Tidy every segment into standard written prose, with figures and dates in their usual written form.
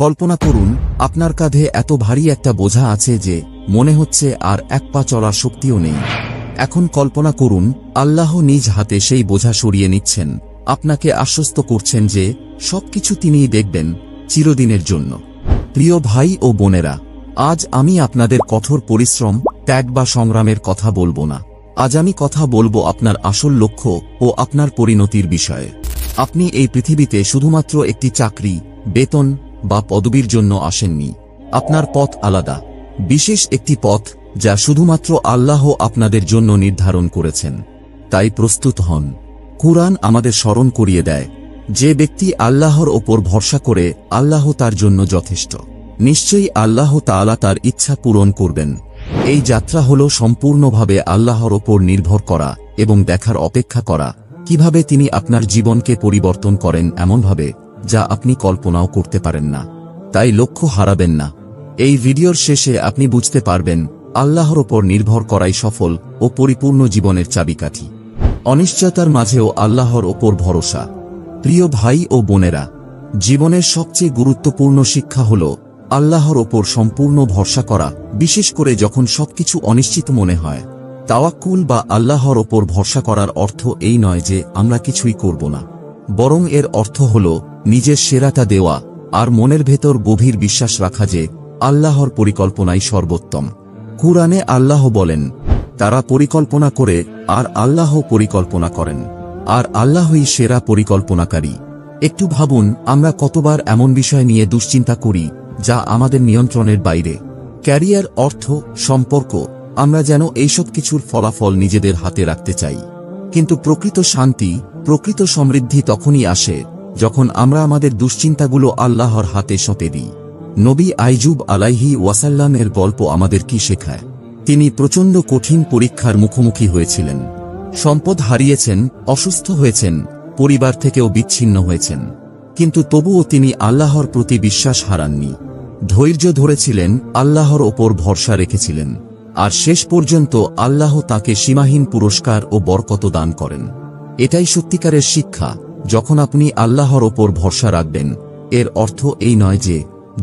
কল্পনা করুন, আপনার কাঁধে এত ভারী একটা বোঝা আছে যে মনে হচ্ছে আর এক পা চলার শক্তিও নেই। এখন কল্পনা করুন, আল্লাহ নিজ হাতে সেই বোঝা সরিয়ে নিচ্ছেন, আপনাকে আশ্বস্ত করছেন যে সবকিছু তিনিই দেখবেন চিরদিনের জন্য। প্রিয় ভাই ও বোনেরা, আজ আমি আপনাদের কঠোর পরিশ্রম, ত্যাগ বা সংগ্রামের কথা বলবো না। আজ আমি কথা বলবো আপনার আসল লক্ষ্য ও আপনার পরিণতির বিষয়ে। আপনি এই পৃথিবীতে শুধুমাত্র একটি চাকরি, বেতন বা পদবীর জন্য আসেননি। আপনার পথ আলাদা, বিশেষ একটি পথ যা শুধুমাত্র আল্লাহ আপনাদের জন্য নির্ধারণ করেছেন। তাই প্রস্তুত হন। কুরআন আমাদের স্মরণ করিয়ে দেয়, যে ব্যক্তি আল্লাহর ওপর ভরসা করে আল্লাহ তার জন্য যথেষ্ট। নিশ্চয়ই আল্লাহ তাআলা তার ইচ্ছা পূরণ করবেন। এই যাত্রা হল সম্পূর্ণভাবে আল্লাহর ওপর নির্ভর করা এবং দেখার অপেক্ষা করা কিভাবে তিনি আপনার জীবনকে পরিবর্তন করেন এমনভাবে যা আপনি কল্পনাও করতে পারেন না। তাই লক্ষ্য হারাবেন না। এই ভিডিওর শেষে আপনি বুঝতে পারবেন আল্লাহর ওপর নির্ভর করাই সফল ও পরিপূর্ণ জীবনের চাবিকাঠি। অনিশ্চয়তার মাঝেও আল্লাহর ওপর ভরসা। প্রিয় ভাই ও বোনেরা, জীবনের সবচেয়ে গুরুত্বপূর্ণ শিক্ষা হল আল্লাহর ওপর সম্পূর্ণ ভরসা করা, বিশেষ করে যখন সবকিছু অনিশ্চিত মনে হয়। তাওয়াক্কুল বা আল্লাহর ওপর ভরসা করার অর্থ এই নয় যে আমরা কিছুই করব না, বরং এর অর্থ হল নিজের সেরাটা দেওয়া আর মনের ভেতর গভীর বিশ্বাস রাখা যে আল্লাহর পরিকল্পনাই সর্বোত্তম। কুরআনে আল্লাহ বলেন, তারা পরিকল্পনা করে আর আল্লাহ পরিকল্পনা করেন, আর আল্লাহই সেরা পরিকল্পনাকারী। একটু ভাবুন, আমরা কতবার এমন বিষয় নিয়ে দুশ্চিন্তা করি যা আমাদের নিয়ন্ত্রণের বাইরে। ক্যারিয়ার, অর্থ, সম্পর্ক, আমরা যেন এইসব কিছুর ফলাফল নিজেদের হাতে রাখতে চাই। কিন্তু প্রকৃত শান্তি, প্রকৃত সমৃদ্ধি তখনই আসে যখন আমরা আমাদের দুশ্চিন্তাগুলো আল্লাহর হাতে সঁপে দিই। নবী আইয়ুব আলাইহি ওয়াসাল্লামের গল্প আমাদের কি শেখায়? তিনি প্রচণ্ড কঠিন পরীক্ষার মুখোমুখি হয়েছিলেন। সম্পদ হারিয়েছেন, অসুস্থ হয়েছেন, পরিবার থেকেও বিচ্ছিন্ন হয়েছেন। কিন্তু তবুও তিনি আল্লাহর প্রতি বিশ্বাস হারাননি। ধৈর্য ধরেছিলেন, আল্লাহর ওপর ভরসা রেখেছিলেন। আর শেষ পর্যন্ত আল্লাহ তাকে সীমাহীন পুরস্কার ও বরকত দান করেন। এটাই সত্যিকারের শিক্ষা। যখন আপনি আল্লাহর ওপর ভরসা রাখবেন, এর অর্থ এই নয় যে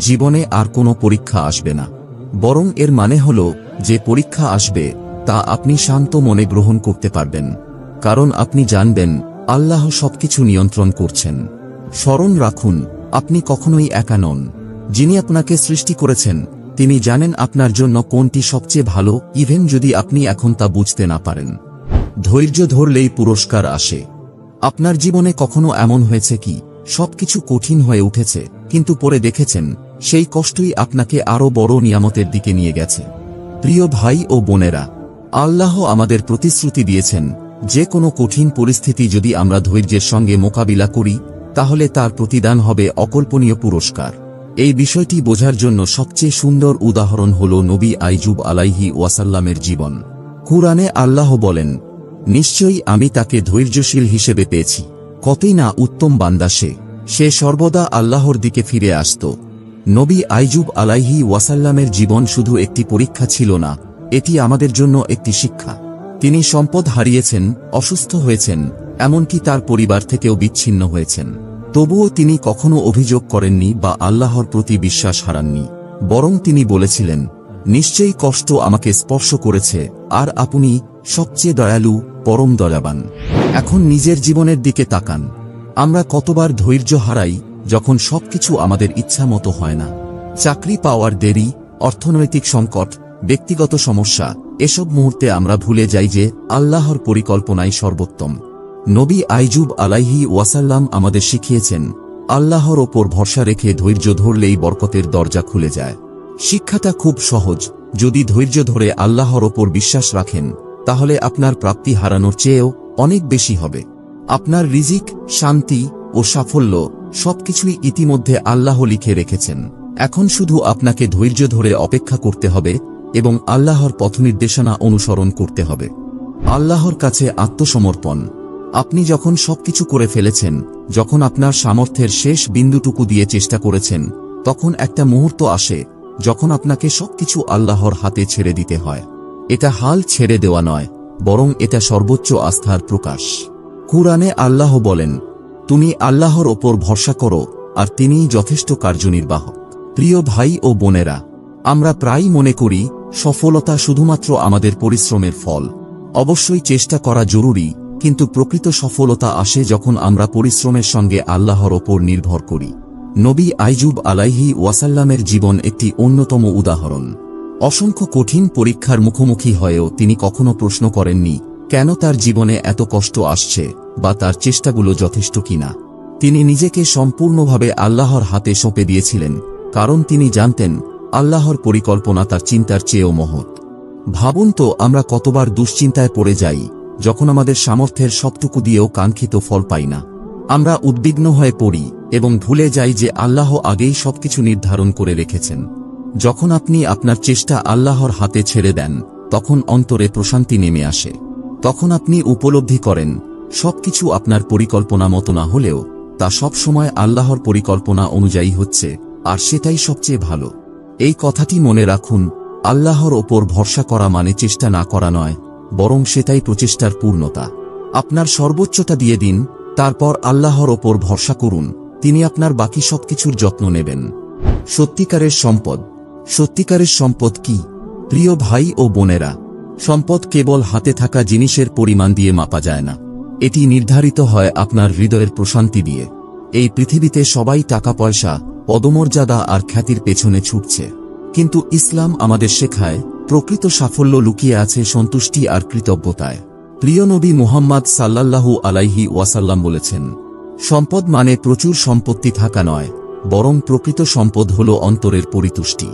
জীবনে আর কোনো পরীক্ষা আসবে না, বরং এর মানে হল যে পরীক্ষা আসবে তা আপনি শান্ত মনে গ্রহণ করতে পারবেন, কারণ আপনি জানবেন আল্লাহ সবকিছু নিয়ন্ত্রণ করছেন। স্মরণ রাখুন, আপনি কখনোই একা নন। যিনি আপনাকে সৃষ্টি করেছেন তিনি জানেন আপনার জন্য কোনটি সবচেয়ে ভালো, ইভেন যদি আপনি এখন তা বুঝতে না পারেন। ধৈর্য ধরলেই পুরস্কার আসে। আপনার জীবনে কখনো এমন হয়েছে কি সবকিছু কঠিন হয়ে উঠেছে, কিন্তু পরে দেখেছেন সেই কষ্টই আপনাকে আরো বড় নিয়ামতের দিকে নিয়ে গেছে? প্রিয় ভাই ও বোনেরা, আল্লাহ আমাদের প্রতিশ্রুতি দিয়েছেন যে কোনো কঠিন পরিস্থিতি যদি আমরা ধৈর্যের সঙ্গে মোকাবিলা করি তাহলে তার প্রতিদান হবে অকল্পনীয় পুরস্কার। এই বিষয়টি বোঝার জন্য সবচেয়ে সুন্দর উদাহরণ হল নবী আইয়ুব আলাইহি ওয়াসাল্লামের জীবন। কুরআনে আল্লাহ বলেন, নিশ্চয়ই আমি তাকে ধৈর্যশীল হিসেবে পেয়েছি। কতই না উত্তম বান্দা সে সর্বদা আল্লাহর দিকে ফিরে আসত। নবী আইয়ুব আলাইহি ওয়াসাল্লামের জীবন শুধু একটি পরীক্ষা ছিল না, এটি আমাদের জন্য একটি শিক্ষা। তিনি সম্পদ হারিয়েছেন, অসুস্থ হয়েছেন, এমনকি তার পরিবার থেকেও বিচ্ছিন্ন হয়েছেন। তবুও তিনি কখনো অভিযোগ করেননি বা আল্লাহর প্রতি বিশ্বাস হারাননি, বরং তিনি বলেছিলেন, নিশ্চয়ই কষ্ট আমাকে স্পর্শ করেছে আর আপনি সবচেয়ে দয়ালু, পরম দয়াবান। এখন নিজের জীবনের দিকে তাকান। আমরা কতবার ধৈর্য হারাই যখন সবকিছু আমাদের ইচ্ছা মতো হয় না। চাকরি পাওয়ার দেরি, অর্থনৈতিক সংকট, ব্যক্তিগত সমস্যা, এসব মুহূর্তে আমরা ভুলে যাই যে আল্লাহর পরিকল্পনাই সর্বোত্তম। নবী আইয়ুব আলাইহি ওয়াসাল্লাম আমাদের শিখিয়েছেন, আল্লাহর ওপর ভরসা রেখে ধৈর্য ধরলেই বরকতের দরজা খুলে যায়। শিক্ষাটা খুব সহজ। যদি ধৈর্য ধরে আল্লাহর ওপর বিশ্বাস রাখেন তাহলে আপনার প্রাপ্তি হারানোর চেয়েও অনেক বেশি হবে। আপনার রিজিক, শান্তি ও সাফল্য সবকিছুই ইতিমধ্যে আল্লাহ লিখে রেখেছেন। এখন শুধু আপনাকে ধৈর্য ধরে অপেক্ষা করতে হবে এবং আল্লাহর পথনির্দেশনা অনুসরণ করতে হবে। আল্লাহর কাছে আত্মসমর্পণ। আপনি যখন সবকিছু করে ফেলেছেন, যখন আপনার সামর্থ্যের শেষ বিন্দুটুকু দিয়ে চেষ্টা করেছেন, তখন একটা মুহূর্ত আসে যখন আপনাকে সবকিছু আল্লাহর হাতে ছেড়ে দিতে হয়। এটা হাল ছেড়ে দেওয়া নয়, বরং এটা সর্বোচ্চ আস্থার প্রকাশ। কুরআনে আল্লাহ বলেন, তুমি আল্লাহর ওপর ভরসা করো আর তিনিই যথেষ্ট কার্যনির্বাহক। প্রিয় ভাই ও বোনেরা, আমরা প্রায়ই মনে করি সফলতা শুধুমাত্র আমাদের পরিশ্রমের ফল। অবশ্যই চেষ্টা করা জরুরি, কিন্তু প্রকৃত সফলতা আসে যখন আমরা পরিশ্রমের সঙ্গে আল্লাহর ওপর নির্ভর করি। নবী আইয়ুব আলাইহি ওয়াসাল্লামের জীবন একটি অন্যতম উদাহরণ। অসংখ্য কঠিন পরীক্ষার মুখোমুখি হয়েও তিনি কখনো প্রশ্ন করেননি কেন তার জীবনে এত কষ্ট আসছে বা তার চেষ্টাগুলো যথেষ্ট কিনা। তিনি নিজেকে সম্পূর্ণভাবে আল্লাহর হাতে সঁপে দিয়েছিলেন, কারণ তিনি জানতেন আল্লাহর পরিকল্পনা তার চিন্তার চেয়েও মহৎ। ভাবুন তো, আমরা কতবার দুশ্চিন্তায় পড়ে যাই যখন আমাদের সামর্থ্যের সবটুকু দিয়েও কাঙ্ক্ষিত ফল পাই না। আমরা উদ্বিগ্ন হয়ে পড়ি এবং ভুলে যাই যে আল্লাহ আগেই সবকিছু নির্ধারণ করে রেখেছেন। যখন আপনি আপনার চেষ্টা আল্লাহর হাতে ছেড়ে দেন, তখন অন্তরে প্রশান্তি নেমে আসে। তখন আপনি উপলব্ধি করেন সবকিছু আপনার পরিকল্পনা মতো না হলেও তা সবসময় আল্লাহর পরিকল্পনা অনুযায়ী হচ্ছে, আর সেটাই সবচেয়ে ভালো। এই কথাটি মনে রাখুন, আল্লাহর ওপর ভরসা করা মানে চেষ্টা না করা নয়, বরং সেটাই প্রচেষ্টার পূর্ণতা। আপনার সর্বোচ্চটা দিয়ে দিন, তারপর আল্লাহর ওপর ভরসা করুন, তিনি আপনার বাকি সবকিছুর যত্ন নেবেন। সত্যিকারের সম্পদ। সত্যিকারের সম্পদ কি? প্রিয় ভাই ও বোনেরা, সম্পদ কেবল হাতে থাকা জিনিসের পরিমাণ দিয়ে মাপা যায় না। এটি নির্ধারিত হয় আপনার হৃদয়ের প্রশান্তি দিয়ে। এই পৃথিবীতে সবাই টাকা পয়সা, পদমর্যাদা আর খ্যাতির পেছনে ছুটছে, কিন্তু ইসলাম আমাদের শেখায় প্রকৃত সাফল্য লুকিয়ে আছে সন্তুষ্টি আর কৃতজ্ঞতায়। প্রিয় নবী মুহাম্মদ সাল্লাল্লাহু আলাইহি ওয়াসাল্লাম বলেছেন, সম্পদ মানে প্রচুর সম্পত্তি থাকা নয়, বরং প্রকৃত সম্পদ হল অন্তরের পরিতুষ্টি।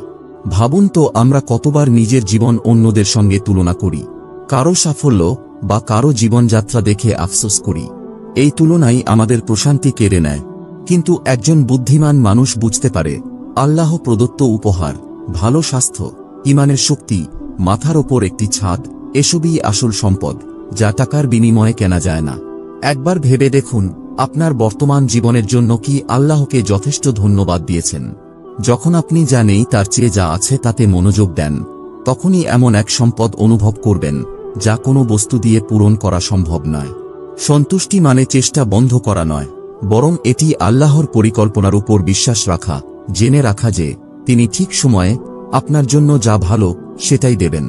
ভাবুন তো, আমরা কতবার নিজের জীবন অন্যদের সঙ্গে তুলনা করি, কারো সাফল্য বা কারো জীবনযাত্রা দেখে আফসোস করি। এই তুলনাই আমাদের প্রশান্তি কেড়ে নেয়। কিন্তু একজন বুদ্ধিমান মানুষ বুঝতে পারে আল্লাহ প্রদত্ত উপহার, ভালো স্বাস্থ্য, ঈমানের শক্তি, মাথার ওপর একটি ছাদ, এসবই আসল সম্পদ, যা টাকার বিনিময়ে কেনা যায় না। একবার ভেবে দেখুন, আপনার বর্তমান জীবনের জন্য কি আল্লাহকে যথেষ্ট ধন্যবাদ দিয়েছেন? যখন আপনি জানেন তার চেয়ে যা আছে তাতে মনোযোগ দেন, তখনই এমন এক সম্পদ অনুভব করবেন যা কোনো বস্তু দিয়ে পূরণ করা সম্ভব নয়। সন্তুষ্টি মানে চেষ্টা বন্ধ করা নয়, বরং এটি আল্লাহর পরিকল্পনার উপর বিশ্বাস রাখা, জেনে রাখা যে তিনি ঠিক সময়ে আপনার জন্য যা ভালো সেটাই দেবেন।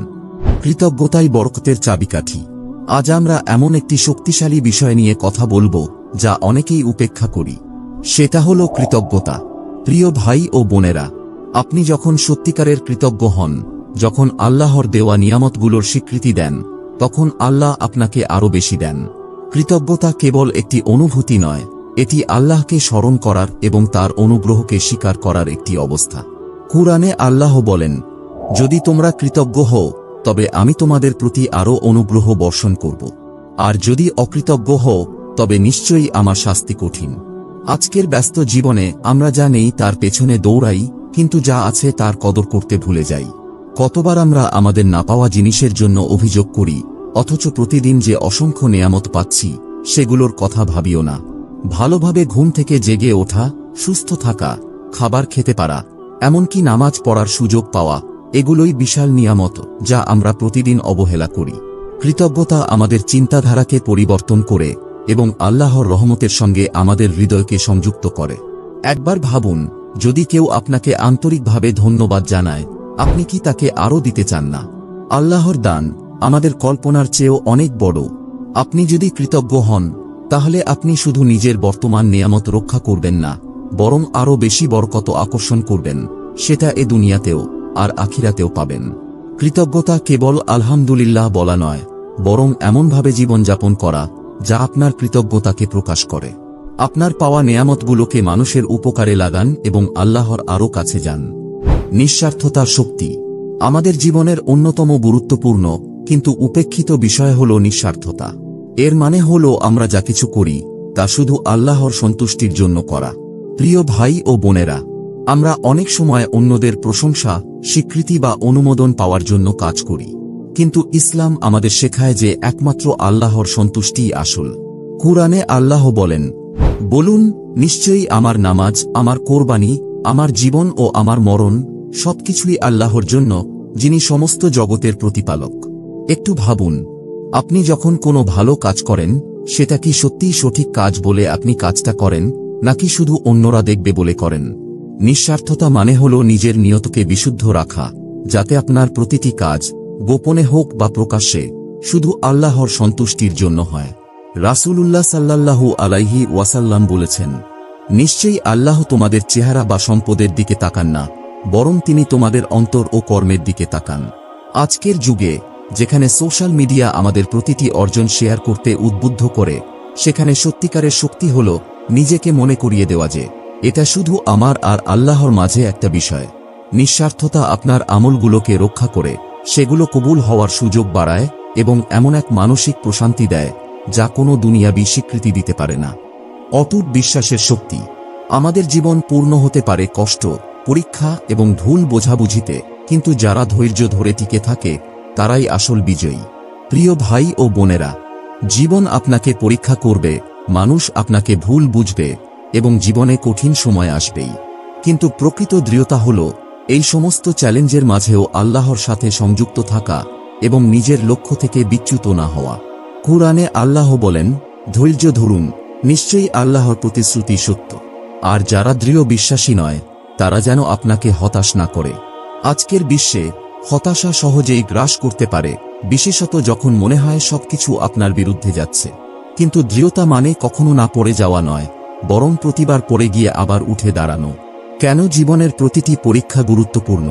কৃতজ্ঞতাই বরকতের চাবিকাঠি। আজ আমরা এমন একটি শক্তিশালী বিষয় নিয়ে কথা বলবো যা অনেকেই উপেক্ষা করি, সেটা হলো কৃতজ্ঞতা। প্রিয় ভাই ও বোনেরা, আপনি যখন সত্যিকারের কৃতজ্ঞ হন, যখন আল্লাহর দেওয়া নিয়ামতগুলোর স্বীকৃতি দেন, তখন আল্লাহ আপনাকে আরো বেশি দেন। কৃতজ্ঞতা কেবল একটি অনুভূতি নয়, এটি আল্লাহকে স্মরণ করার এবং তার অনুগ্রহকে স্বীকার করার একটি অবস্থা। কুরআনে আল্লাহ বলেন, যদি তোমরা কৃতজ্ঞ হও তবে আমি তোমাদের প্রতি আরো অনুগ্রহ বর্ষণ করব, আর যদি অকৃতজ্ঞ হও তবে নিশ্চয়ই আমার শাস্তি কঠিন। আজকের ব্যস্ত জীবনে আমরা যা নেই তার পেছনে দৌড়াই, কিন্তু যা আছে তার কদর করতে ভুলে যাই। কতবার আমরা আমাদের না পাওয়া জিনিসের জন্য অভিযোগ করি, অথচ প্রতিদিন যে অসংখ্য নেয়ামত পাচ্ছি সেগুলোর কথা ভাবিও না। ভালোভাবে ঘুম থেকে জেগে ওঠা, সুস্থ থাকা, খাবার খেতে পারা, এমনকি নামাজ পড়ার সুযোগ পাওয়া, এগুলোই বিশাল নিয়ামত যা আমরা প্রতিদিন অবহেলা করি। কৃতজ্ঞতা আমাদের চিন্তাধারাকে পরিবর্তন করে এবং আল্লাহর রহমতের সঙ্গে আমাদের হৃদয়কে সংযুক্ত করে। একবার ভাবুন, যদি কেউ আপনাকে আন্তরিকভাবে ধন্যবাদ জানায়, আপনি কি তাকে আরও দিতে চান না? আল্লাহর দান আমাদের কল্পনার চেয়েও অনেক বড়। আপনি যদি কৃতজ্ঞ হন, তাহলে আপনি শুধু নিজের বর্তমান নিয়ামত রক্ষা করবেন না, বরং আরও বেশি বরকত আকর্ষণ করবেন। সেটা এ দুনিয়াতেও আর আখিরাতেও পাবেন। কৃতজ্ঞতা কেবল আলহামদুলিল্লাহ বলা নয়, বরং এমনভাবে জীবনযাপন করা যা আপনার কৃতজ্ঞতাকে প্রকাশ করে। আপনার পাওয়া নেয়ামতগুলোকে মানুষের উপকারে লাগান এবং আল্লাহর আরও কাছে যান। নিঃস্বার্থতার শক্তি। আমাদের জীবনের অন্যতম গুরুত্বপূর্ণ কিন্তু উপেক্ষিত বিষয় হল নিঃস্বার্থতা। এর মানে হল আমরা যা কিছু করি তা শুধু আল্লাহর সন্তুষ্টির জন্য করা। প্রিয় ভাই ও বোনেরা, আমরা অনেক সময় অন্যদের প্রশংসা, স্বীকৃতি বা অনুমোদন পাওয়ার জন্য কাজ করি, কিন্তু ইসলাম আমাদের শেখায় যে একমাত্র আল্লাহর সন্তুষ্টিই আসল। কুরআনে আল্লাহ বলেন, বলুন, নিশ্চয়ই আমার নামাজ, আমার কোরবানি, আমার জীবন ও আমার মরণ সবকিছুই আল্লাহর জন্য, যিনি সমস্ত জগতের প্রতিপালক। একটু ভাবুন, আপনি যখন কোনো ভালো কাজ করেন, সেটা কি সত্যিই সঠিক কাজ বলে আপনি কাজটা করেন, নাকি শুধু অন্যরা দেখবে বলে করেন? নিঃস্বার্থতা মানে হল নিজের নিয়তকে বিশুদ্ধ রাখা, যাতে আপনার প্রতিটি কাজ, গোপনে হোক বা প্রকাশ্যে, শুধু আল্লাহর সন্তুষ্টির জন্য হয়। রাসূলুল্লাহ সাল্লাল্লাহু আলাইহি ওয়াসাল্লাম বলেছেন, নিশ্চয়ই আল্লাহ তোমাদের চেহারা বা সম্পদের দিকে তাকান না, বরং তিনি তোমাদের অন্তর ও কর্মের দিকে তাকান। আজকের যুগে, যেখানে সোশ্যাল মিডিয়া আমাদের প্রতিটি অর্জন শেয়ার করতে উদ্বুদ্ধ করে, সেখানে সত্যিকারের শক্তি হল নিজেকে মনে করিয়ে দেওয়া যে এটা শুধু আমার আর আল্লাহর মাঝে একটা বিষয়। নিঃস্বার্থতা আপনার আমলগুলোকে রক্ষা করে, সেগুলো কবুল হওয়ার সুযোগ বাড়ায় এবং এমন এক মানসিক প্রশান্তি দেয় যা কোনো দুনিয়াবি স্বীকৃতি দিতে পারে না। অটুট বিশ্বাসের শক্তি। আমাদের জীবন পূর্ণ হতে পারে কষ্ট, পরীক্ষা এবং ভুল বোঝাবুঝিতে, কিন্তু যারা ধৈর্য ধরে টিকে থাকে তারাই আসল বিজয়ী। প্রিয় ভাই ও বোনেরা, জীবন আপনাকে পরীক্ষা করবে, মানুষ আপনাকে ভুল বুঝবে এবং জীবনে কঠিন সময় আসবেই। কিন্তু প্রকৃত দৃঢ়তা হল এই সমস্ত চ্যালেঞ্জের মাঝেও আল্লাহর সাথে সংযুক্ত থাকা এবং নিজের লক্ষ্য থেকে বিচ্যুত না হওয়া। কুরআনে আল্লাহ বলেন, ধৈর্য ধরুন, নিশ্চয়ই আল্লাহর প্রতিশ্রুতি সত্য। আর যারা দৃঢ় বিশ্বাসী নয়, তারা যেন আপনাকে হতাশ না করে। আজকের বিশ্বে হতাশা সহজেই গ্রাস করতে পারে, বিশেষত যখন মনে হয় সবকিছু আপনার বিরুদ্ধে যাচ্ছে। কিন্তু দৃঢ়তা মানে কখনো না পড়ে যাওয়া নয়, বরং প্রতিবার পড়ে গিয়ে আবার উঠে দাঁড়ানো। কেন জীবনের প্রতিটি পরীক্ষা গুরুত্বপূর্ণ?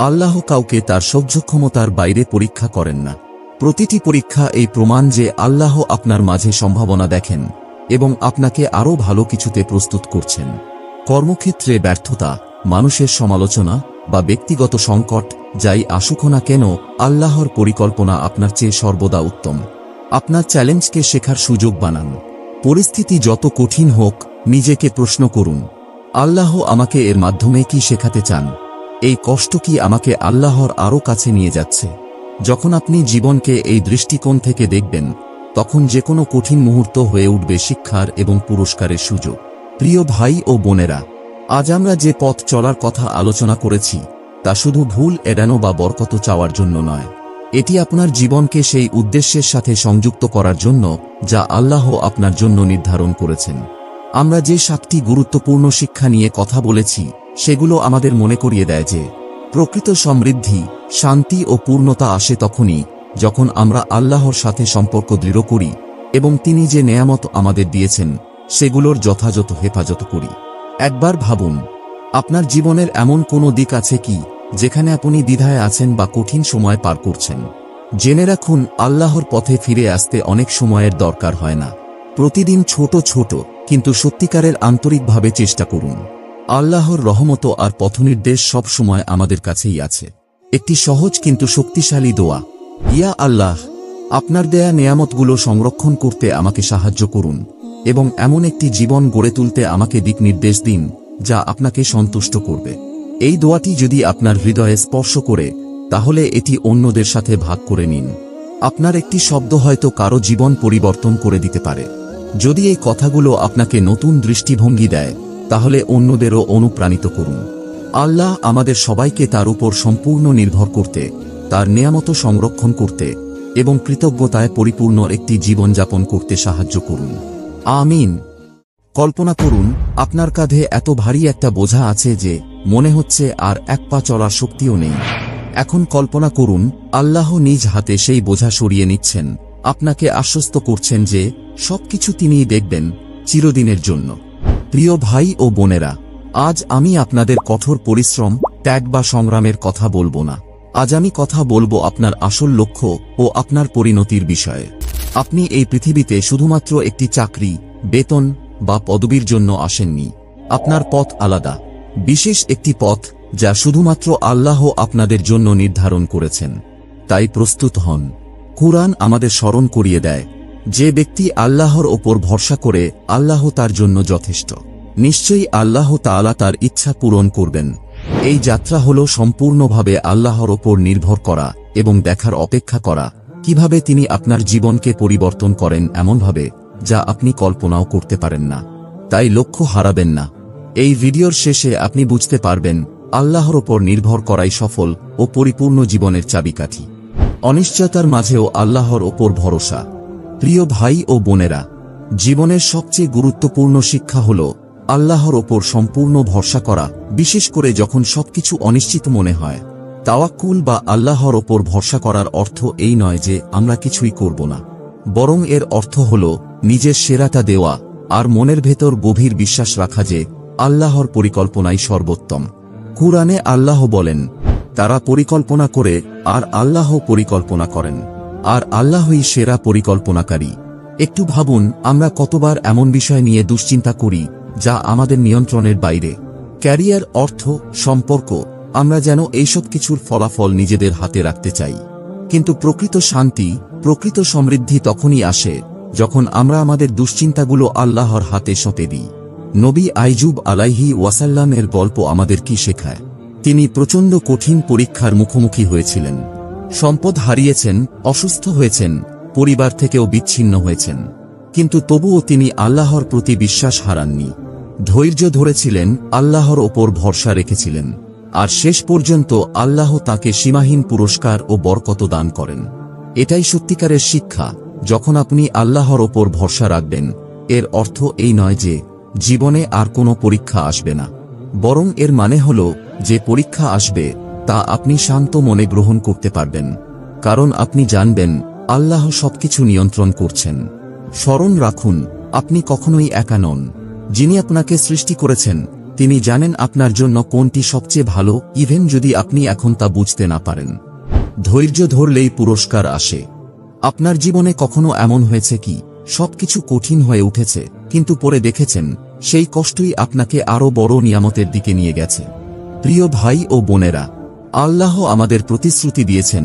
আল্লাহ কাউকে তার সহ্যক্ষমতার বাইরে পরীক্ষা করেন না। প্রতিটি পরীক্ষা এই প্রমাণ যে আল্লাহ আপনার মাঝে সম্ভাবনা দেখেন এবং আপনাকে আরও ভালো কিছুতে প্রস্তুত করছেন। কর্মক্ষেত্রে ব্যর্থতা, মানুষের সমালোচনা বা ব্যক্তিগত সংকট যাই আসুক না কেন, আল্লাহর পরিকল্পনা আপনার চেয়ে সর্বদা উত্তম। আপনার চ্যালেঞ্জকে শেখার সুযোগ বানান। পরিস্থিতি যত কঠিন হোক, নিজেকে প্রশ্ন করুন, আল্লাহ আমাকে এর মাধ্যমে কি শেখাতে চান? এই কষ্ট কি আমাকে আল্লাহর আরও কাছে নিয়ে যাচ্ছে? যখন আপনি জীবনকে এই দৃষ্টিকোণ থেকে দেখবেন, তখন যে কোনো কঠিন মুহূর্ত হয়ে উঠবে শিক্ষার এবং পুরস্কারের সুযোগ। প্রিয় ভাই ও বোনেরা, আজ আমরা যে পথ চলার কথা আলোচনা করেছি, তা শুধু ভুল এড়ানো বা বরকত চাওয়ার জন্য নয়। এটি আপনার জীবনকে সেই উদ্দেশ্যের সাথে সংযুক্ত করার জন্য যা আল্লাহ আপনার জন্য নির্ধারণ করেছেন। আমরা যে 7টি গুরুত্বপূর্ণ শিক্ষা নিয়ে কথা বলেছি, সেগুলো আমাদের মনে করিয়ে দেয় যে প্রকৃত সমৃদ্ধি, শান্তি ও পূর্ণতা আসে তখনই যখন আমরা আল্লাহর সাথে সম্পর্ক দৃঢ় করি এবং তিনি যে নেয়ামত আমাদের দিয়েছেন সেগুলোর যথাযথ হেফাজত করি। একবার ভাবুন, আপনার জীবনের এমন কোনো দিক আছে কি যেখানে আপনি দ্বিধায় আছেন বা কঠিন সময় পার করছেন? জেনে রাখুন, আল্লাহর পথে ফিরে আসতে অনেক সময়ের দরকার হয় না। প্রতিদিন ছোট ছোট কিন্তু সত্যিকারের আন্তরিকভাবে চেষ্টা করুন। আল্লাহর রহমত আর পথনির্দেশ সব সময় আমাদের কাছেই আছে। একটি সহজ কিন্তু শক্তিশালী দোয়া, ইয়া আল্লাহ, আপনার দেয়া নেয়ামতগুলো সংরক্ষণ করতে আমাকে সাহায্য করুন এবং এমন একটি জীবন গড়ে তুলতে আমাকে দিক নির্দেশ দিন যা আপনাকে সন্তুষ্ট করবে। এই দোয়াটি যদি আপনার হৃদয়ে স্পর্শ করে, তাহলে এটি অন্যদের সাথে ভাগ করে নিন। আপনার একটি শব্দ হয়তো কারো জীবন পরিবর্তন করে দিতে পারে। যদি এই কথাগুলো আপনাকে নতুন দৃষ্টিভঙ্গি দেয়, তাহলে অন্যদেরও অনুপ্রাণিত করুন। আল্লাহ আমাদের সবাইকে তার উপর সম্পূর্ণ নির্ভর করতে, তার নেয়ামত সংরক্ষণ করতে এবং কৃতজ্ঞতায় পরিপূর্ণ একটি জীবনযাপন করতে সাহায্য করুন। আমিন। কল্পনা করুন, আপনার কাঁধে এত ভারী একটা বোঝা আছে যে মনে হচ্ছে আর এক পা চলার শক্তিও নেই। এখন কল্পনা করুন, আল্লাহ নিজ হাতে সেই বোঝা সরিয়ে নিচ্ছেন, আপনাকে আশ্বস্ত করছেন যে সবকিছু তিনিই দেখবেন চিরদিনের জন্য। প্রিয় ভাই ও বোনেরা, আজ আমি আপনাদের কঠোর পরিশ্রম, ত্যাগ বা সংগ্রামের কথা বলবো না। আজ আমি কথা বলবো আপনার আসল লক্ষ্য ও আপনার পরিণতির বিষয়ে। আপনি এই পৃথিবীতে শুধুমাত্র একটি চাকরি, বেতন বা পদবীর জন্য আসেননি। আপনার পথ আলাদা, বিশেষ একটি পথ যা শুধুমাত্র আল্লাহ আপনাদের জন্য নির্ধারণ করেছেন। তাই প্রস্তুত হন। কুরআন আমাদের স্মরণ করিয়ে দেয়, যে ব্যক্তি আল্লাহর ওপর ভরসা করে, আল্লাহ তার জন্য যথেষ্ট। নিশ্চয়ই আল্লাহ তাআলা তার ইচ্ছা পূরণ করবেন। এই যাত্রা হল সম্পূর্ণভাবে আল্লাহর ওপর নির্ভর করা এবং দেখার অপেক্ষা করা কিভাবে তিনি আপনার জীবনকে পরিবর্তন করেন এমনভাবে যা আপনি কল্পনাও করতে পারেন না। তাই লক্ষ্য হারাবেন না। এই ভিডিওর শেষে আপনি বুঝতে পারবেন, আল্লাহর ওপর নির্ভর করাই সফল ও পরিপূর্ণ জীবনের চাবিকাঠি। অনিশ্চয়তার মাঝেও আল্লাহর ওপর ভরসা। প্রিয় ভাই ও বোনেরা, জীবনের সবচেয়ে গুরুত্বপূর্ণ শিক্ষা হল আল্লাহর ওপর সম্পূর্ণ ভরসা করা, বিশেষ করে যখন সবকিছু অনিশ্চিত মনে হয়। তাওয়াক্কুল বা আল্লাহর ওপর ভরসা করার অর্থ এই নয় যে আমরা কিছুই করব না, বরং এর অর্থ হল নিজের সেরাটা দেওয়া আর মনের ভেতর গভীর বিশ্বাস রাখা যে আল্লাহর পরিকল্পনাই সর্বোত্তম। কুরআনে আল্লাহ বলেন, তারা পরিকল্পনা করে আর আল্লাহ পরিকল্পনা করেন, আর আল্লাহই সেরা পরিকল্পনাকারী। একটু ভাবুন, আমরা কতবার এমন বিষয় নিয়ে দুশ্চিন্তা করি যা আমাদের নিয়ন্ত্রণের বাইরে। ক্যারিয়ার, অর্থ, সম্পর্ক, আমরা যেন এইসব কিছুর ফলাফল নিজেদের হাতে রাখতে চাই। কিন্তু প্রকৃত শান্তি, প্রকৃত সমৃদ্ধি তখনই আসে যখন আমরা আমাদের দুশ্চিন্তাগুলো আল্লাহর হাতে সঁপে দিই। নবী আইয়ুব আলাইহি ওয়াসাল্লামের গল্প আমাদের কি শেখায়? তিনি প্রচণ্ড কঠিন পরীক্ষার মুখোমুখি হয়েছিলেন। সম্পদ হারিয়েছেন, অসুস্থ হয়েছেন, পরিবার থেকেও বিচ্ছিন্ন হয়েছেন, কিন্তু তবুও তিনি আল্লাহর প্রতি বিশ্বাস হারাননি। ধৈর্য ধরেছিলেন, আল্লাহর ওপর ভরসা রেখেছিলেন, আর শেষ পর্যন্ত আল্লাহ তাকে সীমাহীন পুরস্কার ও বরকত দান করেন। এটাই সত্যিকারের শিক্ষা। যখন আপনি আল্লাহর ওপর ভরসা রাখবেন, এর অর্থ এই নয় যে জীবনে আর কোনো পরীক্ষা আসবে না, বরং এর মানে হল যে পরীক্ষা আসবে তা আপনি শান্ত মনে গ্রহণ করতে পারবেন, কারণ আপনি জানবেন আল্লাহ সবকিছু নিয়ন্ত্রণ করছেন। স্মরণ রাখুন, আপনি কখনোই একা নন। যিনি আপনাকে সৃষ্টি করেছেন তিনি জানেন আপনার জন্য কোনটি সবচেয়ে ভালো, ইভেন যদি আপনি এখন তা বুঝতে না পারেন। ধৈর্য ধরলেই পুরস্কার আসে। আপনার জীবনে কখনো এমন হয়েছে কি সবকিছু কঠিন হয়ে উঠেছে, কিন্তু পরে দেখেছেন সেই কষ্টই আপনাকে আরো বড় নিয়ামতের দিকে নিয়ে গেছে? প্রিয় ভাই ও বোনেরা, আল্লাহ আমাদের প্রতিশ্রুতি দিয়েছেন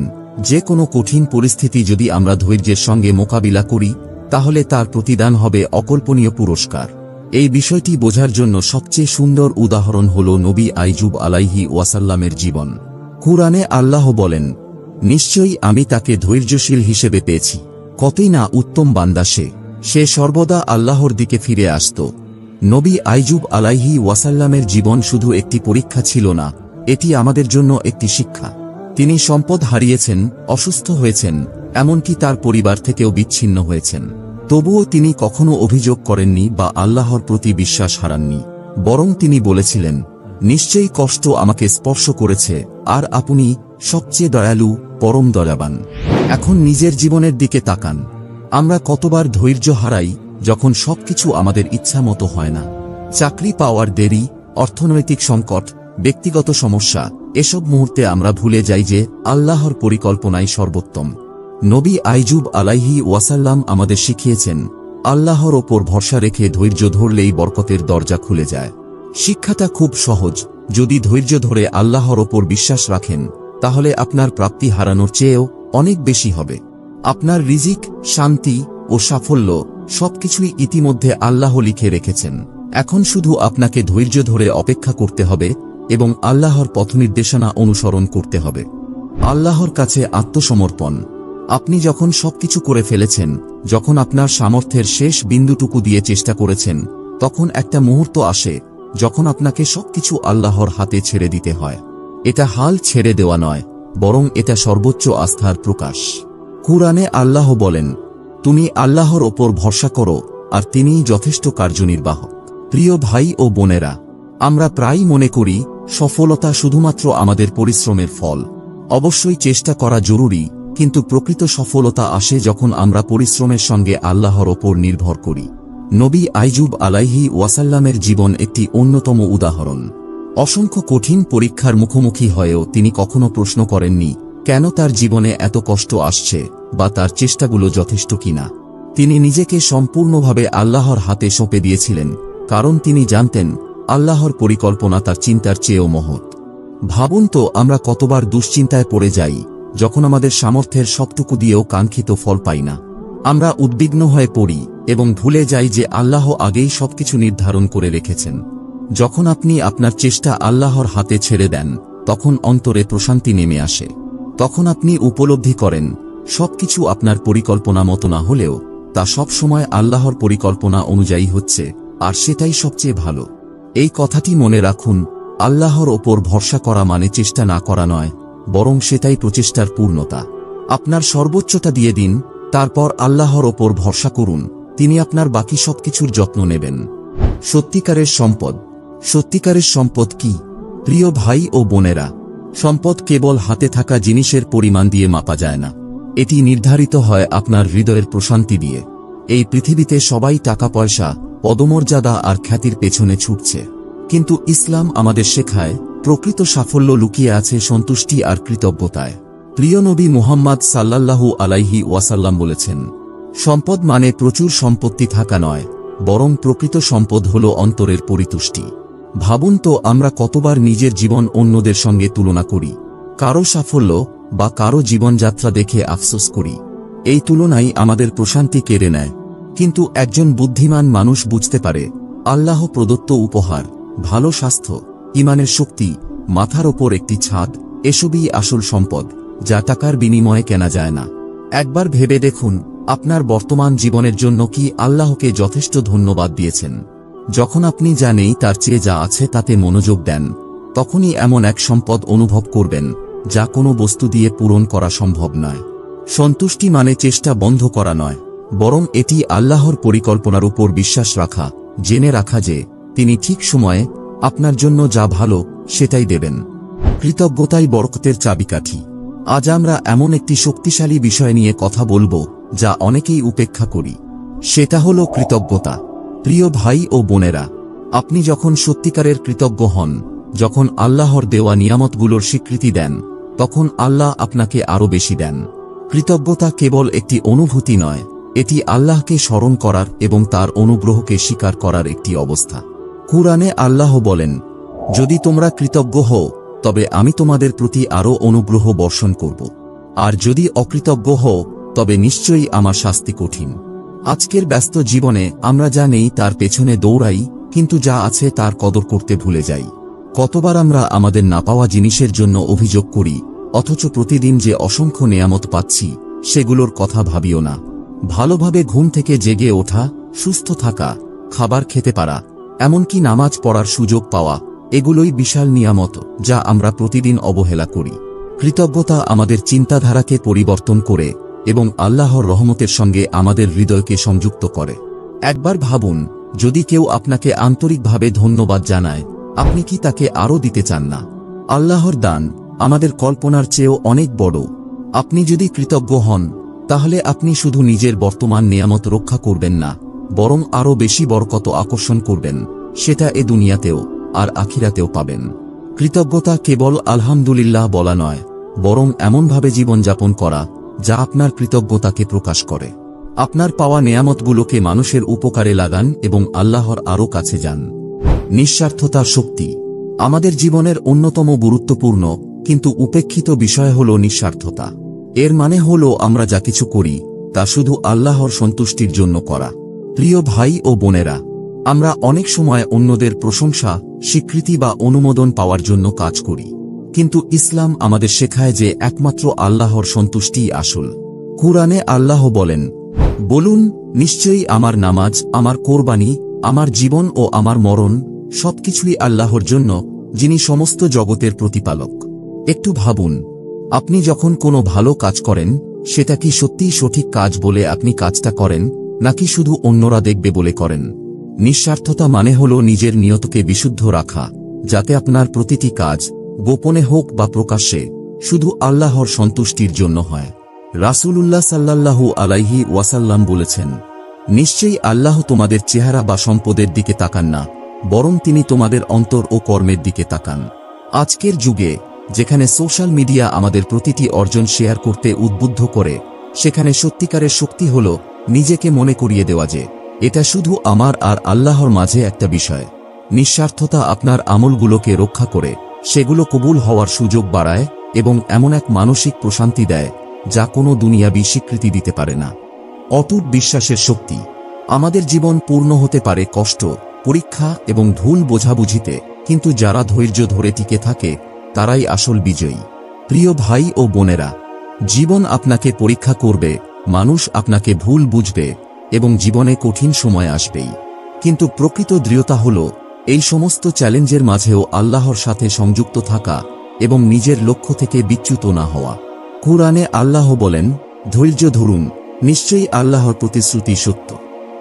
যে কোনো কঠিন পরিস্থিতি যদি আমরা ধৈর্যের সঙ্গে মোকাবিলা করি তাহলে তার প্রতিদান হবে অকল্পনীয় পুরস্কার। এই বিষয়টি বোঝার জন্য সবচেয়ে সুন্দর উদাহরণ হল নবী আইয়ুব আলাইহি ওয়াসাল্লামের জীবন। কুরআনে আল্লাহ বলেন, নিশ্চয়ই আমি তাকে ধৈর্যশীল হিসেবে পেয়েছি। কতই না উত্তম বান্দা সে সর্বদা আল্লাহর দিকে ফিরে আসত। নবী আইয়ুব আলাইহি ওয়াসাল্লামের জীবন শুধু একটি পরীক্ষা ছিল না, এটি আমাদের জন্য একটি শিক্ষা। তিনি সম্পদ হারিয়েছেন, অসুস্থ হয়েছেন, এমনকি তার পরিবার থেকেও বিচ্ছিন্ন হয়েছেন। তবুও তিনি কখনো অভিযোগ করেননি বা আল্লাহর প্রতি বিশ্বাস হারাননি, বরং তিনি বলেছিলেন, নিশ্চয়ই কষ্ট আমাকে স্পর্শ করেছে, আর আপনি সবচেয়ে দয়ালু, পরম দয়াবান। এখন নিজের জীবনের দিকে তাকান। আমরা কতবার ধৈর্য হারাই যখন সবকিছু আমাদের ইচ্ছা মতো হয় না। চাকরি পাওয়ার দেরি, অর্থনৈতিক সংকট, ব্যক্তিগত সমস্যা, এসব মুহূর্তে আমরা ভুলে যাই যে আল্লাহর পরিকল্পনাই সর্বোত্তম। নবী আইয়ুব আলাইহি ওয়াসাল্লাম আমাদের শিখিয়েছেন, আল্লাহর ওপর ভরসা রেখে ধৈর্য ধরলেই বরকতের দরজা খুলে যায়। শিক্ষাটা খুব সহজ। যদি ধৈর্য ধরে আল্লাহর ওপর বিশ্বাস রাখেন তাহলে আপনার প্রাপ্তি হারানোর চেয়েও অনেক বেশি হবে। আপনার রিজিক, শান্তি ও সাফল্য সবকিছুই ইতিমধ্যে আল্লাহ লিখে রেখেছেন। এখন শুধু আপনাকে ধৈর্য ধরে অপেক্ষা করতে হবে এবং আল্লাহর পথনির্দেশনা অনুসরণ করতে হবে। আল্লাহর কাছে আত্মসমর্পণ। আপনি যখন সবকিছু করে ফেলেছেন, যখন আপনার সামর্থ্যের শেষ বিন্দুটুকু দিয়ে চেষ্টা করেছেন, তখন একটা মুহূর্ত আসে যখন আপনাকে সবকিছু আল্লাহর হাতে ছেড়ে দিতে হয়। এটা হাল ছেড়ে দেওয়া নয়, বরং এটা সর্বোচ্চ আস্থার প্রকাশ। কুরআনে আল্লাহ বলেন, তুমি আল্লাহর ওপর ভরসা করো আর তিনিই যথেষ্ট কার্যনির্বাহক। প্রিয় ভাই ও বোনেরা, আমরা প্রায়ই মনে করি সফলতা শুধুমাত্র আমাদের পরিশ্রমের ফল। অবশ্যই চেষ্টা করা জরুরি, কিন্তু প্রকৃত সফলতা আসে যখন আমরা পরিশ্রমের সঙ্গে আল্লাহর ওপর নির্ভর করি। নবী আইয়ুব আলাইহি ওয়াসাল্লামের জীবন একটি অন্যতম উদাহরণ। অসংখ্য কঠিন পরীক্ষার মুখোমুখি হয়েও তিনি কখনো প্রশ্ন করেননি কেন তার জীবনে এত কষ্ট আসছে বা তার চেষ্টাগুলো যথেষ্ট কিনা। তিনি নিজেকে সম্পূর্ণভাবে আল্লাহর হাতে সঁপে দিয়েছিলেন, কারণ তিনি জানতেন আল্লাহর পরিকল্পনা তার চিন্তার চেয়েও মহৎ। ভাবুন তো, আমরা কতবার দুশ্চিন্তায় পড়ে যাই যখন আমাদের সামর্থ্যের সবটুকু দিয়েও কাঙ্ক্ষিত ফল পাই না। আমরা উদ্বিগ্ন হয়ে পড়ি এবং ভুলে যাই যে আল্লাহ আগেই সবকিছু নির্ধারণ করে রেখেছেন। যখন আপনি আপনার চেষ্টা আল্লাহর হাতে ছেড়ে দেন, তখন অন্তরে প্রশান্তি নেমে আসে। তখন আপনি উপলব্ধি করেন সবকিছু আপনার পরিকল্পনা মতো না হলেও তা সব সময় আল্লাহর পরিকল্পনা অনুযায়ী হচ্ছে, আর সেটাই সবচেয়ে ভালো। এই কথাটি মনে রাখুন, আল্লাহর ওপর ভরসা করা মানে চেষ্টা না করা নয়, বরং সেটাই প্রচেষ্টার পূর্ণতা। আপনার সর্বোচ্চটা দিয়ে দিন, তারপর আল্লাহর ওপর ভরসা করুন, তিনি আপনার বাকি সবকিছুর যত্ন নেবেন। সত্যিকারের সম্পদ। সত্যিকারের সম্পদ কি? প্রিয় ভাই ও বোনেরা, সম্পদ কেবল হাতে থাকা জিনিসের পরিমাণ দিয়ে মাপা যায় না। এটি নির্ধারিত হয় আপনার হৃদয়ের প্রশান্তি দিয়ে। এই পৃথিবীতে সবাই টাকা পয়সা, পদমর্যাদা আর খ্যাতির পেছনে ছুটছে, কিন্তু ইসলাম আমাদের শেখায় প্রকৃত সাফল্য লুকিয়ে আছে সন্তুষ্টি আর কৃতজ্ঞতায়। প্রিয় নবী মুহাম্মদ সাল্লাল্লাহু আলাইহি ওয়াসাল্লাম বলেছেন, সম্পদ মানে প্রচুর সম্পত্তি থাকা নয়, বরং প্রকৃত সম্পদ হল অন্তরের পরিতুষ্টি। ভাবুন তো, আমরা কতবার নিজের জীবন অন্যদের সঙ্গে তুলনা করি, কারো সাফল্য বা কারো জীবনযাত্রা দেখে আফসোস করি। এই তুলনাই আমাদের প্রশান্তি কেড়ে নেয়। কিন্তু একজন বুদ্ধিমান মানুষ বুঝতে পারে, আল্লাহ প্রদত্ত উপহার, ভালো স্বাস্থ্য, ঈমানের শক্তি, মাথার ওপর একটি ছাদ, এসবই আসল সম্পদ, যা টাকার বিনিময়ে কেনা যায় না। একবার ভেবে দেখুন, আপনার বর্তমান জীবনের জন্য কি আল্লাহকে যথেষ্ট ধন্যবাদ দিয়েছেন? যখন আপনি জানেন তার চেয়ে যা আছে তাতে মনোযোগ দেন, তখনই এমন এক সম্পদ অনুভব করবেন যা কোনো বস্তু দিয়ে পূরণ করা সম্ভব নয়। সন্তুষ্টি মানে চেষ্টা বন্ধ করা নয়, বরং এটি আল্লাহর পরিকল্পনার উপর বিশ্বাস রাখা, জেনে রাখা যে তিনি ঠিক সময়ে আপনার জন্য যা ভালো সেটাই দেবেন। কৃতজ্ঞতাই বরকতের চাবিকাঠি। আজ আমরা এমন একটি শক্তিশালী বিষয় নিয়ে কথা বলবো যা অনেকেই উপেক্ষা করি, সেটা হলো কৃতজ্ঞতা। প্রিয় ভাই ও বোনেরা, আপনি যখন সত্যিকারের কৃতজ্ঞ হন, যখন আল্লাহর দেওয়া নিয়ামতগুলোর স্বীকৃতি দেন, তখন আল্লাহ আপনাকে আরো বেশি দেন। কৃতজ্ঞতা কেবল একটি অনুভূতি নয়, এটি আল্লাহকে স্মরণ করার এবং তার অনুগ্রহকে স্বীকার করার একটি অবস্থা। কুরআনে আল্লাহ বলেন, যদি তোমরা কৃতজ্ঞ হও তবে আমি তোমাদের প্রতি আরো অনুগ্রহ বর্ষণ করব, আর যদি অকৃতজ্ঞ হও তবে নিশ্চয়ই আমার শাস্তি কঠিন। আজকের ব্যস্ত জীবনে আমরা যা নেই তার পেছনে দৌড়াই, কিন্তু যা আছে তার কদর করতে ভুলে যাই। কতবার আমরা আমাদের না পাওয়া জিনিসের জন্য অভিযোগ করি, অথচ প্রতিদিন যে অসংখ্য নেয়ামত পাচ্ছি সেগুলোর কথা ভাবিও না। ভালোভাবে ঘুম থেকে জেগে ওঠা, সুস্থ থাকা, খাবার খেতে পারা, এমনকি নামাজ পড়ার সুযোগ পাওয়া, এগুলোই বিশাল নিয়ামত যা আমরা প্রতিদিন অবহেলা করি। কৃতজ্ঞতা আমাদের চিন্তাধারাকে পরিবর্তন করে এবং আল্লাহর রহমতের সঙ্গে আমাদের হৃদয়কে সংযুক্ত করে। একবার ভাবুন, যদি কেউ আপনাকে আন্তরিকভাবে ধন্যবাদ জানায়, আপনি কি তাকে আরও দিতে চান না? আল্লাহর দান আমাদের কল্পনার চেয়েও অনেক বড়। আপনি যদি কৃতজ্ঞ হন, তাহলে আপনি শুধু নিজের বর্তমান নিয়ামত রক্ষা করবেন না, বরং আরও বেশি বরকত আকর্ষণ করবেন, সেটা এ দুনিয়াতেও আর আখিরাতেও পাবেন। কৃতজ্ঞতা কেবল আলহামদুলিল্লাহ বলা নয়, বরং এমনভাবে জীবনযাপন করা যা আপনার কৃতজ্ঞতাকে প্রকাশ করে। আপনার পাওয়া নেয়ামতগুলোকে মানুষের উপকারে লাগান এবং আল্লাহর আরও কাছে যান। নিঃস্বার্থতার শক্তি আমাদের জীবনের অন্যতম গুরুত্বপূর্ণ কিন্তু উপেক্ষিত বিষয় হল নিঃস্বার্থতা। এর মানে হল আমরা যা কিছু করি তা শুধু আল্লাহর সন্তুষ্টির জন্য করা। প্রিয় ভাই ও বোনেরা, আমরা অনেক সময় অন্যদের প্রশংসা, স্বীকৃতি বা অনুমোদন পাওয়ার জন্য কাজ করি, কিন্তু ইসলাম আমাদের শেখায় যে একমাত্র আল্লাহর সন্তুষ্টিই আসল। কুরআনে আল্লাহ বলেন, বলুন, নিশ্চয়ই আমার নামাজ, আমার কোরবানি, আমার জীবন ও আমার মরণ সবকিছুই আল্লাহর জন্য, যিনি সমস্ত জগতের প্রতিপালক। একটু ভাবুন, আপনি যখন কোনো ভালো কাজ করেন, সেটা কি সত্যিই সঠিক কাজ বলে আপনি কাজটা করেন, নাকি শুধু অন্যরা দেখবে বলে করেন? নিঃস্বার্থতা মানে হল নিজের নিয়তকে বিশুদ্ধ রাখা, যাতে আপনার প্রতিটি কাজ, গোপনে হোক বা প্রকাশ্যে, শুধু আল্লাহর সন্তুষ্টির জন্য হয়। রাসূলুল্লাহ সাল্লাল্লাহু আলাইহি ওয়াসাল্লাম বলেছেন, নিশ্চয়ই আল্লাহ তোমাদের চেহারা বা সম্পদের দিকে তাকান না, বরং তিনি তোমাদের অন্তর ও কর্মের দিকে তাকান। আজকের যুগে যেখানে সোশ্যাল মিডিয়া আমাদের প্রতিটি অর্জন শেয়ার করতে উদ্বুদ্ধ করে, সেখানে সত্যিকারের শক্তি হল নিজেকে মনে করিয়ে দেওয়া যে এটা শুধু আমার আর আল্লাহর মাঝে একটা বিষয়। নিঃস্বার্থতা আপনার আমলগুলোকে রক্ষা করে, সেগুলো কবুল হওয়ার সুযোগ বাড়ায় এবং এমন এক মানসিক প্রশান্তি দেয় যা কোনো দুনিয়াবি স্বীকৃতি দিতে পারে না। অটুট বিশ্বাসের শক্তি আমাদের জীবন পূর্ণ হতে পারে কষ্ট, পরীক্ষা এবং ভুল বোঝাবুঝিতে, কিন্তু যারা ধৈর্য ধরে টিকে থাকে তারাই আসল বিজয়ী। প্রিয় ভাই ও বোনেরা, জীবন আপনাকে পরীক্ষা করবে, মানুষ আপনাকে ভুল বুঝবে এবং জীবনে কঠিন সময় আসবেই, কিন্তু প্রকৃত দৃঢ়তা হল এই সমস্ত চ্যালেঞ্জের মাঝেও আল্লাহর সাথে সংযুক্ত থাকা এবং নিজের লক্ষ্য থেকে বিচ্যুত না হওয়া। কুরআনে আল্লাহ বলেন, ধৈর্য ধরুন, নিশ্চয়ই আল্লাহর প্রতিশ্রুতি সত্য।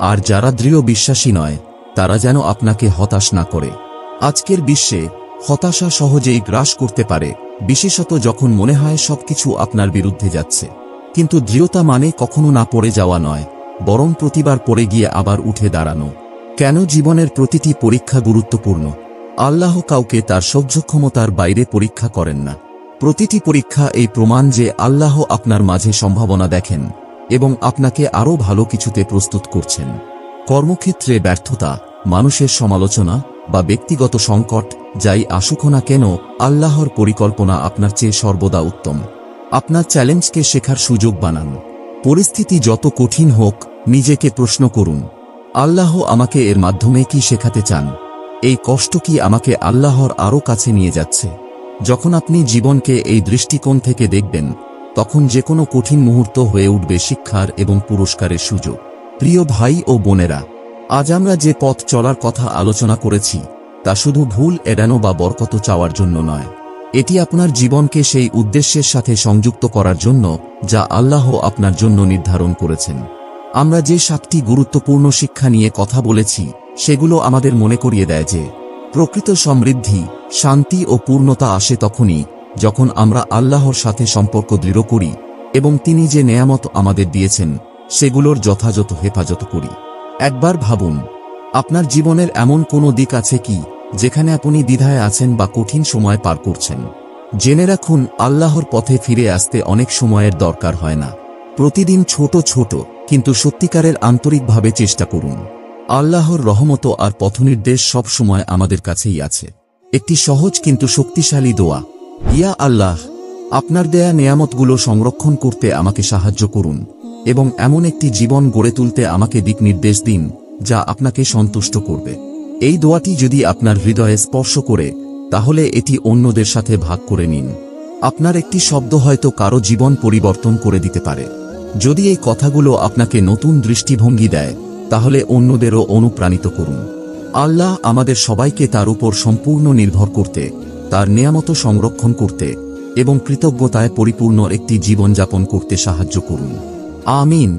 আর যারা দৃঢ় বিশ্বাসী নয়, তারা যেন আপনাকে হতাশ না করে। আজকের বিশ্বে হতাশা সহজেই গ্রাস করতে পারে, বিশেষত যখন মনে হয় সবকিছু আপনার বিরুদ্ধে যাচ্ছে। কিন্তু দৃঢ়তা মানে কখনো না পড়ে যাওয়া নয়, বরং প্রতিবার পড়ে গিয়ে আবার উঠে দাঁড়ানো। কেন জীবনের প্রতিটি পরীক্ষা গুরুত্বপূর্ণ? আল্লাহ কাউকে তার সহ্যক্ষমতার বাইরে পরীক্ষা করেন না। প্রতিটি পরীক্ষা এই প্রমাণ যে আল্লাহ আপনার মাঝে সম্ভাবনা দেখেন এবং আপনাকে আরও ভালো কিছুতে প্রস্তুত করছেন। কর্মক্ষেত্রে ব্যর্থতা, মানুষের সমালোচনা বা ব্যক্তিগত সংকট যাই আসুক না কেন, আল্লাহর পরিকল্পনা আপনার চেয়ে সর্বদা উত্তম। আপনার চ্যালেঞ্জকে শেখার সুযোগ বানান। পরিস্থিতি যত কঠিন হোক, নিজেকে প্রশ্ন করুন, আল্লাহ আমাকে এর মাধ্যমে কি শেখাতে চান? এই কষ্ট কি আমাকে আল্লাহর আরও কাছে নিয়ে যাচ্ছে? যখন আপনি জীবনকে এই দৃষ্টিকোণ থেকে দেখবেন, তখন যে কোনো কঠিন মুহূর্ত হয়ে উঠবে শিক্ষার এবং পুরস্কারের সুযোগ। প্রিয় ভাই ও বোনেরা, আজ আমরা যে পথ চলার কথা আলোচনা করেছি তা শুধু ভুল এড়ানো বা বরকত চাওয়ার জন্য নয়। এটি আপনার জীবনকে সেই উদ্দেশ্যের সাথে সংযুক্ত করার জন্য যা আল্লাহ আপনার জন্য নির্ধারণ করেছেন। আমরা যে 7টি গুরুত্বপূর্ণ শিক্ষা নিয়ে কথা বলেছি সেগুলো আমাদের মনে করিয়ে দেয় যে প্রকৃত সমৃদ্ধি, শান্তি ও পূর্ণতা আসে তখনই যখন আমরা আল্লাহর সাথে সম্পর্ক দৃঢ় করি এবং তিনি যে নেয়ামত আমাদের দিয়েছেন সেগুলোর যথাযথ হেফাজত করি। একবার ভাবুন, আপনার জীবনের এমন কোনো দিক আছে কি যেখানে আপনি দ্বিধায় আছেন বা কঠিন সময় পার করছেন? জেনে রাখুন, আল্লাহর পথে ফিরে আসতে অনেক সময়ের দরকার হয় না। প্রতিদিন ছোট ছোট কিন্তু সত্যিকারের আন্তরিকভাবে চেষ্টা করুন। আল্লাহর রহমত আর পথনির্দেশ সব সময় আমাদের কাছেই আছে। একটি সহজ কিন্তু শক্তিশালী দোয়া, ইয়া আল্লাহ, আপনার দেয়া নেয়ামতগুলো সংরক্ষণ করতে আমাকে সাহায্য করুন এবং এমন একটি জীবন গড়ে তুলতে আমাকে দিক নির্দেশ দিন যা আপনাকে সন্তুষ্ট করবে। এই দোয়াটি যদি আপনার হৃদয়ে স্পর্শ করে, তাহলে এটি অন্যদের সাথে ভাগ করে নিন। আপনার একটি শব্দ হয়তো কারো জীবন পরিবর্তন করে দিতে পারে। যদি এই কথাগুলো আপনাকে নতুন দৃষ্টিভঙ্গি দেয়, তাহলে অন্যদেরও অনুপ্রাণিত করুন। আল্লাহ আমাদের সবাইকে তার উপর সম্পূর্ণ নির্ভর করতে, তার নেয়ামত সংরক্ষণ করতে এবং কৃতজ্ঞতায় পরিপূর্ণ একটি জীবনযাপন করতে সাহায্য করুন। আমিন।